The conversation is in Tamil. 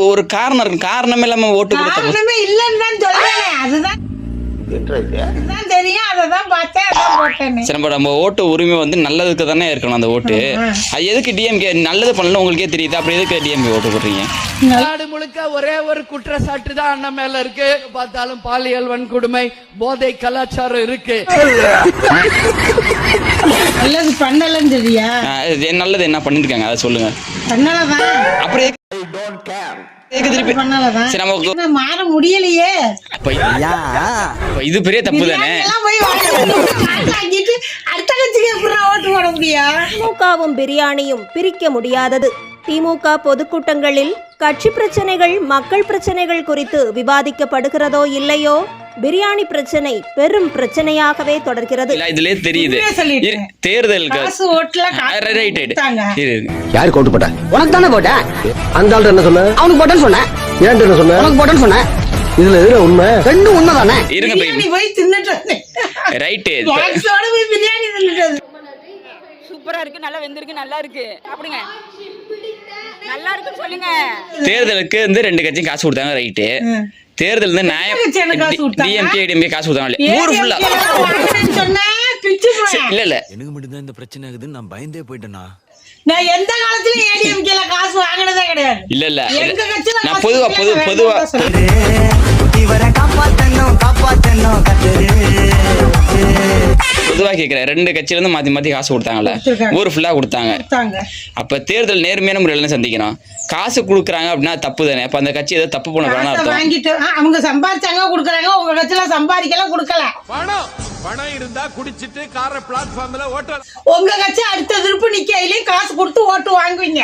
ஒரு காரணம் இருக்கு. காரணமே இல்லாம ஓட்டு கொடுத்தா காரணமே இல்லன்னு தான் சொல்றேன். அதுதான் தெரியும். அததான் பார்த்தேன், அதான் போட்டேன். சரி, நம்ம ஓட்டு உரிமை வந்து நல்லதுக்கு தானே இருக்கணும். அந்த ஓட்டு அது எதுக்கு டிஎம்கே நல்லது பண்ணல உங்களுக்கே தெரியுது, அப்புறம் எதுக்கு டிஎம்கே ஓட்டு போடுறீங்க? நாடு முழுக்க ஒரே ஒரு குற்றச்சாட்டு தான் அண்ணன் மேல இருக்கு. பார்த்தாலும் பாலியல் வன்கொடுமை, போதை கலாச்சாரம் இருக்கு. நல்லது பண்ணலன்னு தெரியா? நல்லது என்ன பண்ணிருக்காங்க அதை சொல்லுங்க. பண்ணலதான். அப்படியே மாற முடியலையே. இது பெரிய தப்பு தானே. அடுத்த கட்சிக்கு எப்படி ஓட்டு போட முடியும்? திமுகவும் பிரியாணியும் பிரிக்க முடியாதது. திமுக பொதுக்கூட்டங்களில் கட்சி பிரச்சனைகள், மக்கள் பிரச்சனைகள் குறித்து விவாதிக்கப்படுகிறதோ இல்லையோ, பிரியாணி பிரச்சனை பெரும் பிரச்சனையாகவே தொடர்கிறது. இதுலயே தெரியுது தேர்தலுக்கு யாரு ஓட்டு போட்டா? உனக்கு தானே போட்டேன். அந்த ஆள் என்ன சொன்ன? அவனுக்கு போட்டேன்னு சொன்னேன். ஏன் என்ன சொன்ன? உனக்கு போட்டேன்னு சொன்னேன். இதுல எதுல உண்மை? ரெண்டும் உண்மை தானே. இருங்க போய் தின்னுட்டு ரைட் போய் பிரியாணி தின்னுட்டு. சூப்பரா இருக்கு, நல்லா வெந்திருக்கு, நல்லா இருக்கு. சாப்பிடுங்க, நல்லா இருக்குன்னு சொல்லுங்க. தேர்தலுக்கு வந்து ரெண்டு கட்சியும் காசு கொடுத்தாங்க, ரைட்டு. தேர்தல் வந்து டிஎம்கே காசு கொடுத்தாங்க. ஊர் ஃபுல்லா இல்ல இல்ல எனக்கு மட்டும் தான் இந்த பிரச்சனை ஆகுதுன்னு நான் பயந்தே போயிட்டேனா? நான் எந்த காலத்துலயும் ஏடிஎம்கேல காசு வாங்கினதே கிடையாது. இல்ல இல்ல எங்க கட்சில நான் பொதுவா கேக்குறேன். ரெண்டு கட்சியில இருந்து மாத்தி மாத்தி காசு கொடுத்தாங்கல்ல, ஊர் ஃபுல்லா கொடுத்தாங்க. அப்ப தேர்தல் நேர்மையான முறையில சந்திக்கணும். காசு கொடுக்குறாங்க அப்படின்னா தப்பு தானே. அப்ப அந்த கட்சி ஏதோ தப்பு பண்ண வாங்கிட்டு அவங்க சம்பாதிச்சாங்க கொடுக்குறாங்க. உங்க கட்சியில சம்பாதிக்கலாம் கொடுக்கல. பணம் இருந்தா குடிச்சிட்டு கார பிளாட்ஃபார்ம்ல ஓட்டு. உங்க கட்சி அடுத்த திருப்பு நிக்கையிலயும் காசு கொடுத்து ஓட்டு வாங்குவீங்க.